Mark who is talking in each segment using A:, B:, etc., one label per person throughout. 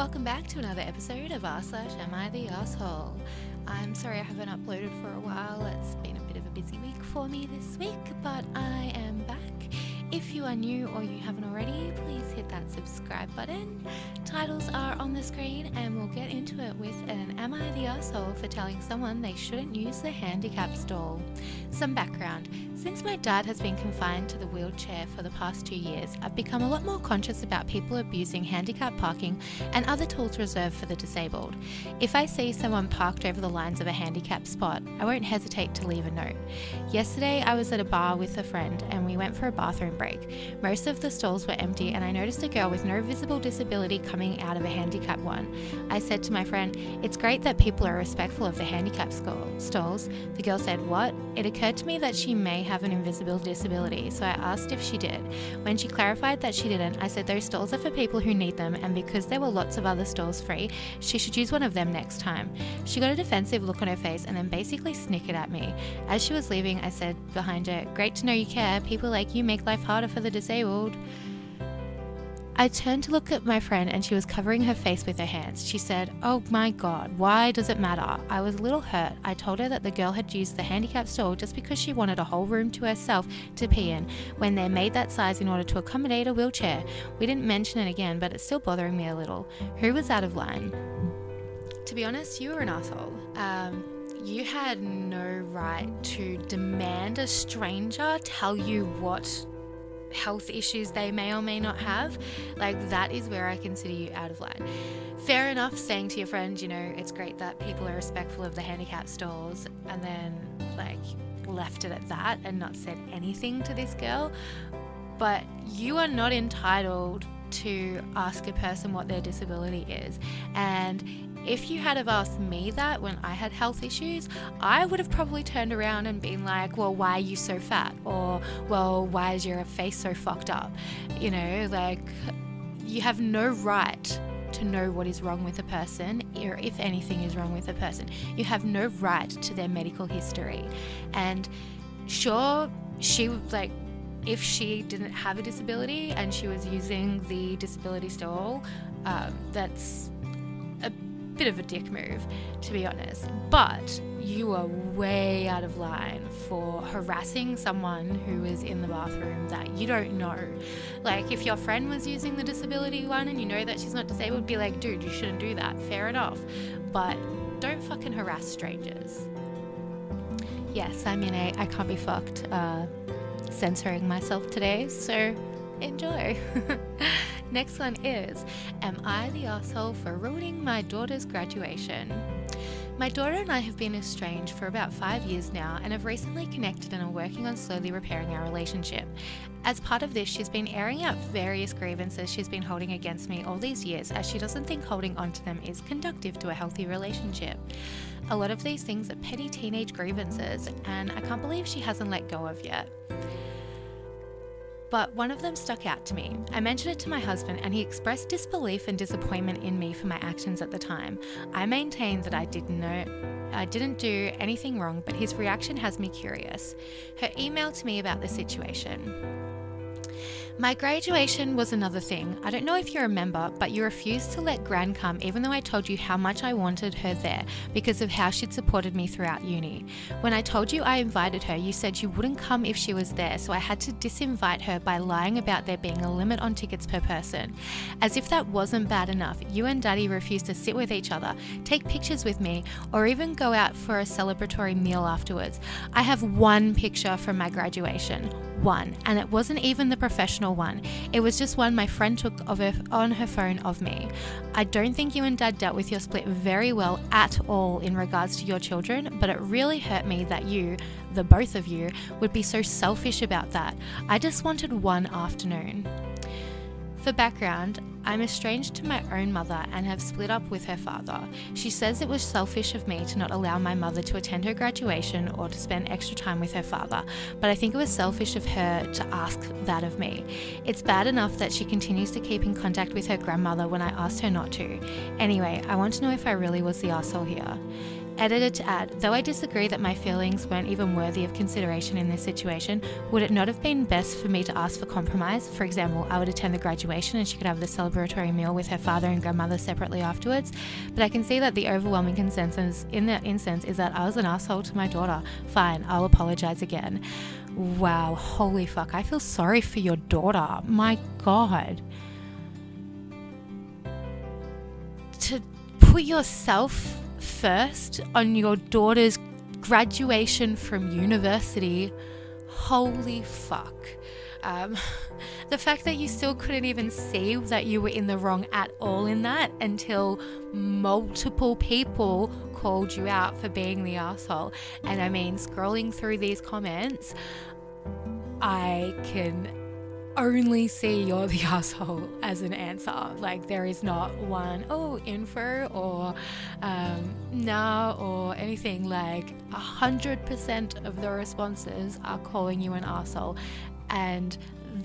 A: Welcome back to another episode of r/Am I the Asshole? I'm sorry I haven't uploaded for a while. It's been a bit of a busy week for me this week, but I am back. If you are new or you haven't already, please hit that subscribe button. Titles are on the screen and we'll get into it with an Am I the Asshole for telling someone they shouldn't use the handicap stall. Some background. Since my dad has been confined to the wheelchair for the past 2 years, I've become a lot more conscious about people abusing handicap parking and other tools reserved for the disabled. If I see someone parked over the lines of a handicap spot, I won't hesitate to leave a note. Yesterday I was at a bar with a friend and we went for a bathroom break. Most of the stalls were empty and I noticed a girl with no visible disability coming out of a handicap one. I said to my friend, "It's great that people are respectful of the handicap stalls." The girl said, "What?" It occurred to me that she may have an invisible disability, so I asked if she did. When she clarified that she didn't, I said those stalls are for people who need them, and because there were lots of other stalls free, she should use one of them next time. She got a defensive look on her face and then basically snickered at me. As she was leaving, I said behind her, "Great to know you care. People like you make life harder for the disabled." I turned to look at my friend and she was covering her face with her hands. She said, "Oh my God, why does it matter?" I was a little hurt. I told her that the girl had used the handicap stall just because she wanted a whole room to herself to pee in when they made that size in order to accommodate a wheelchair. We didn't mention it again, but it's still bothering me a little. Who was out of line? To be honest, you were an asshole. You had no right to demand a stranger tell you what health issues they may or may not have. That is where I consider you out of line. Fair enough saying to your friend, it's great that people are respectful of the handicap stalls, and then left it at that and not said anything to this girl. But you are not entitled to ask a person what their disability is. And if you had have asked me that when I had health issues, I would have probably turned around and been like, "Well, why are you so fat?" Or, "Well, why is your face so fucked up?" You have no right to know what is wrong with a person, or if anything is wrong with a person. You have no right to their medical history. And sure, if she didn't have a disability and she was using the disability stall, that's a bit of a dick move, to be honest. But you are way out of line for harassing someone who is in the bathroom that you don't know. If your friend was using the disability one and you know that she's not disabled, be like, "Dude, you shouldn't do that." Fair enough. But don't fucking harass strangers. Yes, I can't be fucked censoring myself today, so enjoy. Next one is, am I the asshole for ruining my daughter's graduation? My daughter and I have been estranged for about 5 years now and have recently connected and are working on slowly repairing our relationship. As part of this, she's been airing out various grievances she's been holding against me all these years, as she doesn't think holding onto them is conducive to a healthy relationship. A lot of these things are petty teenage grievances, and I can't believe she hasn't let go of yet. But one of them stuck out to me. I mentioned it to my husband and he expressed disbelief and disappointment in me for my actions at the time. I maintained that I didn't do anything wrong, but his reaction has me curious. Her email to me about the situation. My graduation was another thing. I don't know if you remember, but you refused to let Gran come even though I told you how much I wanted her there because of how she'd supported me throughout uni. When I told you I invited her, you said you wouldn't come if she was there, so I had to disinvite her by lying about there being a limit on tickets per person. As if that wasn't bad enough, you and Daddy refused to sit with each other, take pictures with me, or even go out for a celebratory meal afterwards. I have one picture from my graduation. One, and it wasn't even the professional one. It was just one my friend took on her phone of me. I don't think you and Dad dealt with your split very well at all in regards to your children, but it really hurt me that you, the both of you, would be so selfish about that. I just wanted one afternoon. For background, I'm estranged to my own mother and have split up with her father. She says it was selfish of me to not allow my mother to attend her graduation or to spend extra time with her father, but I think it was selfish of her to ask that of me. It's bad enough that she continues to keep in contact with her grandmother when I asked her not to. Anyway, I want to know if I really was the asshole here. Editor to add, though I disagree that my feelings weren't even worthy of consideration in this situation, would it not have been best for me to ask for compromise? For example, I would attend the graduation and she could have the celebratory meal with her father and grandmother separately afterwards. But I can see that the overwhelming consensus in that instance is that I was an asshole to my daughter. Fine, I'll apologize again. Wow, holy fuck, I feel sorry for your daughter. My God. To put yourself first on your daughter's graduation from university, holy fuck. The fact that you still couldn't even see that you were in the wrong at all in that until multiple people called you out for being the asshole. And I mean, scrolling through these comments, I can only see you're the asshole as an answer. Like, there is not one, info or nah or anything. Like 100% of the responses are calling you an asshole, and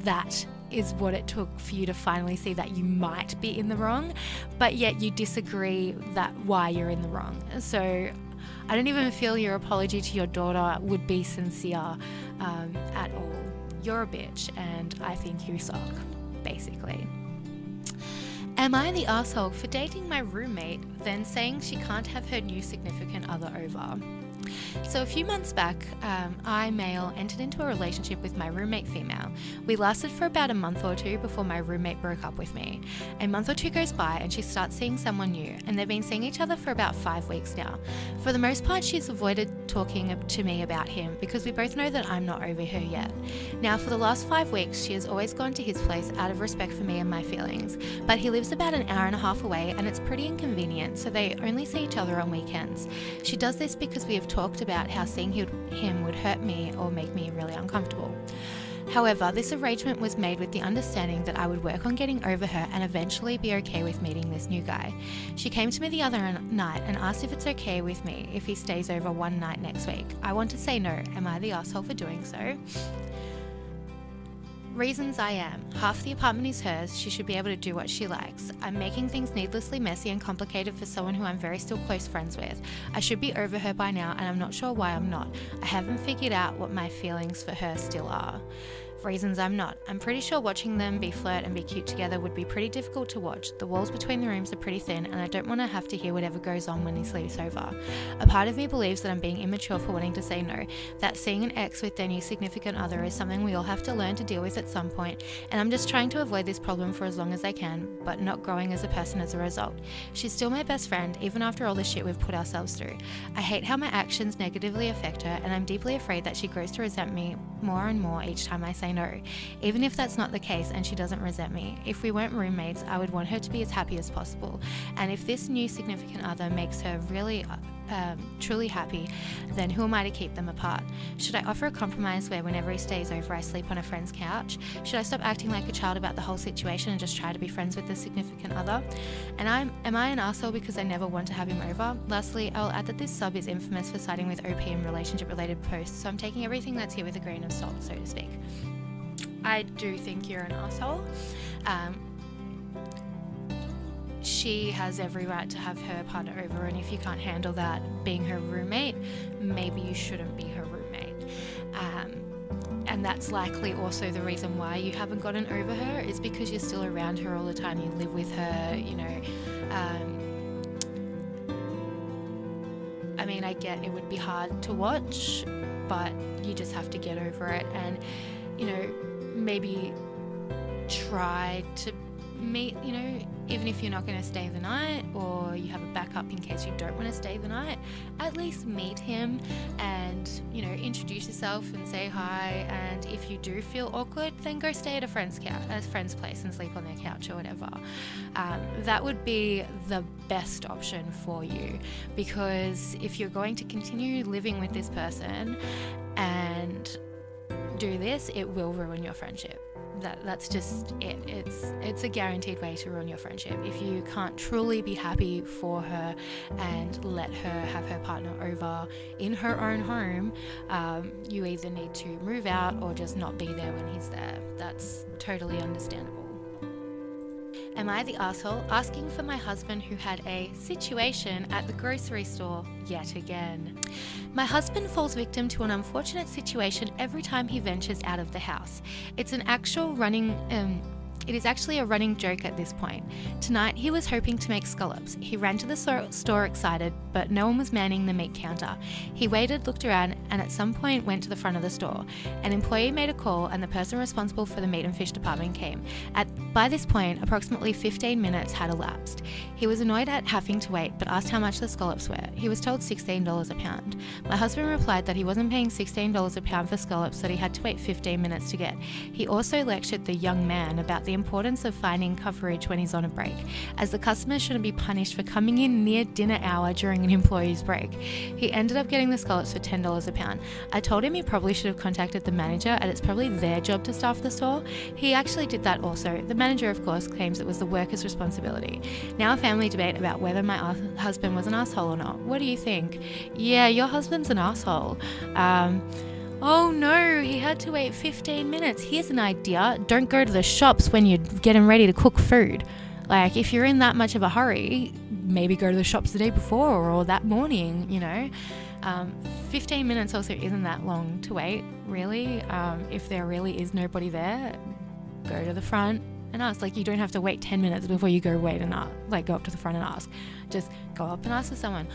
A: that is what it took for you to finally see that you might be in the wrong, but yet you disagree that why you're in the wrong. So I don't even feel your apology to your daughter would be sincere at all. You're a bitch and I think you suck, basically. Am I the asshole for dating my roommate, then saying she can't have her new significant other over? So a few months back, I, male, entered into a relationship with my roommate, female. We lasted for about a month or two before my roommate broke up with me. A month or two goes by and she starts seeing someone new, and they've been seeing each other for about 5 weeks now. For the most part, she's avoided talking to me about him because we both know that I'm not over her yet. Now, for the last 5 weeks, she has always gone to his place out of respect for me and my feelings, but he lives about an hour and a half away and it's pretty inconvenient, so they only see each other on weekends. She does this because we have talked about how seeing him would hurt me or make me really uncomfortable. However, this arrangement was made with the understanding that I would work on getting over her and eventually be okay with meeting this new guy. She came to me the other night and asked if it's okay with me if he stays over one night next week. I want to say no. Am I the asshole for doing so? Reasons I am. Half the apartment is hers. She should be able to do what she likes. I'm making things needlessly messy and complicated for someone who I'm very still close friends with. I should be over her by now and I'm not sure why I'm not. I haven't figured out what my feelings for her still are. Reasons I'm not. I'm pretty sure watching them be flirt and be cute together would be pretty difficult to watch. The walls between the rooms are pretty thin and I don't want to have to hear whatever goes on when he sleeps over. A part of me believes that I'm being immature for wanting to say no, that seeing an ex with their new significant other is something we all have to learn to deal with at some point, and I'm just trying to avoid this problem for as long as I can, but not growing as a person as a result. She's still my best friend, even after all the shit we've put ourselves through. I hate how my actions negatively affect her, and I'm deeply afraid that she grows to resent me more and more each time I say no. Even if that's not the case and she doesn't resent me, if we weren't roommates, I would want her to be as happy as possible. And if this new significant other makes her really truly happy, then who am I to keep them apart? Should I offer a compromise where whenever he stays over I sleep on a friend's couch? Should I stop acting like a child about the whole situation and just try to be friends with the significant other? And am I an arsehole because I never want to have him over? Lastly, I'll add that this sub is infamous for siding with OP in relationship related posts, so I'm taking everything that's here with a grain of salt, so to speak. I do think you're an asshole. She has every right to have her partner over, and if you can't handle that being her roommate, maybe you shouldn't be her roommate. And that's likely also the reason why you haven't gotten over her, is because you're still around her all the time, you live with her, you know. I mean, I get it would be hard to watch, but you just have to get over it and, you know, maybe try to meet, you know, even if you're not going to stay the night or you have a backup in case you don't want to stay the night, at least meet him and, you know, introduce yourself and say hi. And if you do feel awkward, then go stay at a friend's place and sleep on their couch or whatever. That would be the best option for you, because if you're going to continue living with this person and do this, it will ruin your friendship. That's just it. It's a guaranteed way to ruin your friendship. If you can't truly be happy for her and let her have her partner over in her own home, you either need to move out or just not be there when he's there. That's totally understandable. Am I the asshole asking for my husband who had a situation at the grocery store yet again? My husband falls victim to an unfortunate situation every time he ventures out of the house. It is actually a running joke at this point. Tonight, he was hoping to make scallops. He ran to the store excited, but no one was manning the meat counter. He waited, looked around, and at some point went to the front of the store. An employee made a call, and the person responsible for the meat and fish department came. By this point, approximately 15 minutes had elapsed. He was annoyed at having to wait, but asked how much the scallops were. He was told $16 a pound. My husband replied that he wasn't paying $16 a pound for scallops that he had to wait 15 minutes to get. He also lectured the young man about the importance of finding coverage when he's on a break, as the customer shouldn't be punished for coming in near dinner hour during an employee's break. He ended up getting the scallops for $10 a pound. I told him he probably should have contacted the manager, and it's probably their job to staff the store. He actually did that also. The manager, of course, claims it was the worker's responsibility. Now a family debate about whether my husband was an asshole or not. What do you think? Yeah, your husband's an asshole. Oh no, he had to wait 15 minutes. Here's an idea. Don't go to the shops when you're getting ready to cook food. Like, if you're in that much of a hurry, maybe go to the shops the day before or that morning, 15 minutes also isn't that long to wait, really. If there really is nobody there, go to the front and ask. Like, you don't have to wait 10 minutes before you go wait and go up to the front and ask. Just go up and ask for someone.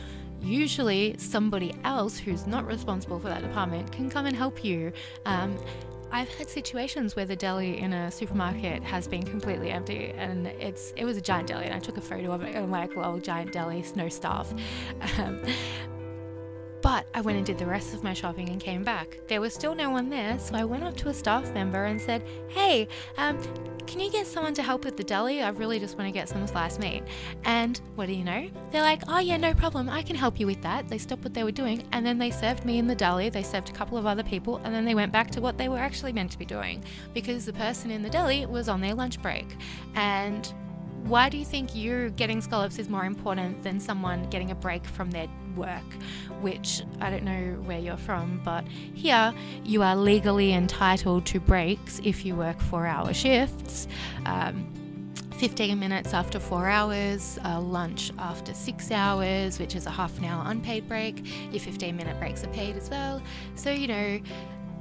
A: Usually somebody else who's not responsible for that department can come and help you. I've had situations where the deli in a supermarket has been completely empty, and it was a giant deli, and I took a photo of it, and giant deli, no staff. But I went and did the rest of my shopping and came back. There was still no one there, so I went up to a staff member and said, hey, can you get someone to help with the deli? I really just want to get some sliced meat. And what do you know? They're like, oh yeah, no problem. I can help you with that. They stopped what they were doing, and then they served me in the deli. They served a couple of other people, and then they went back to what they were actually meant to be doing, because the person in the deli was on their lunch break. And why do you think you getting scallops is more important than someone getting a break from their work? Which, I don't know where you're from, but here you are legally entitled to breaks if you work 4-hour shifts, 15 minutes after 4 hours, lunch after 6 hours, which is a half an hour unpaid break. Your 15-minute breaks are paid as well. So,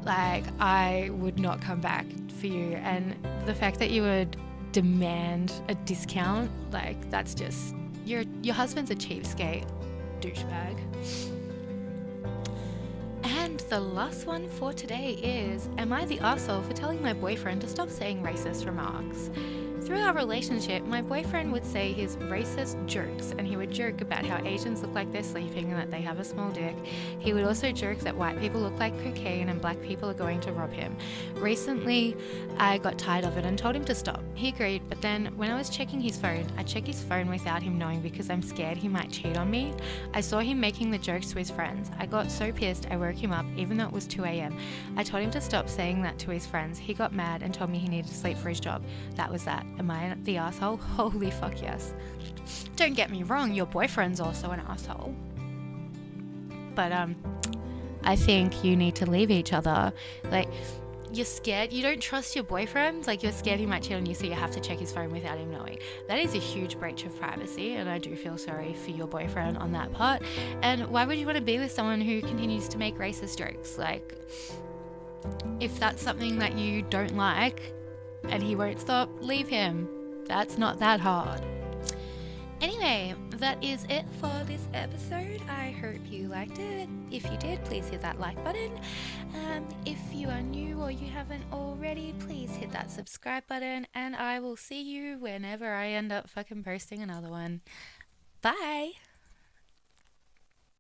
A: I would not come back for you. And the fact that you would demand a discount, that's just, your husband's a cheapskate douchebag. And the last one for today is, am I the arsehole for telling my boyfriend to stop saying racist remarks? Through our relationship, my boyfriend would say his racist jokes, and he would joke about how Asians look like they're sleeping and that they have a small dick. He would also joke that white people look like cocaine and black people are going to rob him. Recently, I got tired of it and told him to stop. He agreed, but then when I was checking his phone, I check his phone without him knowing because I'm scared he might cheat on me. I saw him making the jokes to his friends. I got so pissed I woke him up even though it was 2 a.m. I told him to stop saying that to his friends. He got mad and told me he needed to sleep for his job. That was that. Am I the asshole? Holy fuck yes. Don't get me wrong, your boyfriend's also an asshole. But I think you need to leave each other. You're scared, you don't trust your boyfriend, you're scared he might cheat on you, so you have to check his phone without him knowing. That is a huge breach of privacy, and I do feel sorry for your boyfriend on that part. And why would you want to be with someone who continues to make racist jokes? If that's something that you don't like and he won't stop, leave him. That's not that hard. Anyway, that is it for this episode. I hope you liked it. If you did, please hit that like button. If you are new or you haven't already, please hit that subscribe button, and I will see you whenever I end up fucking posting another one. Bye!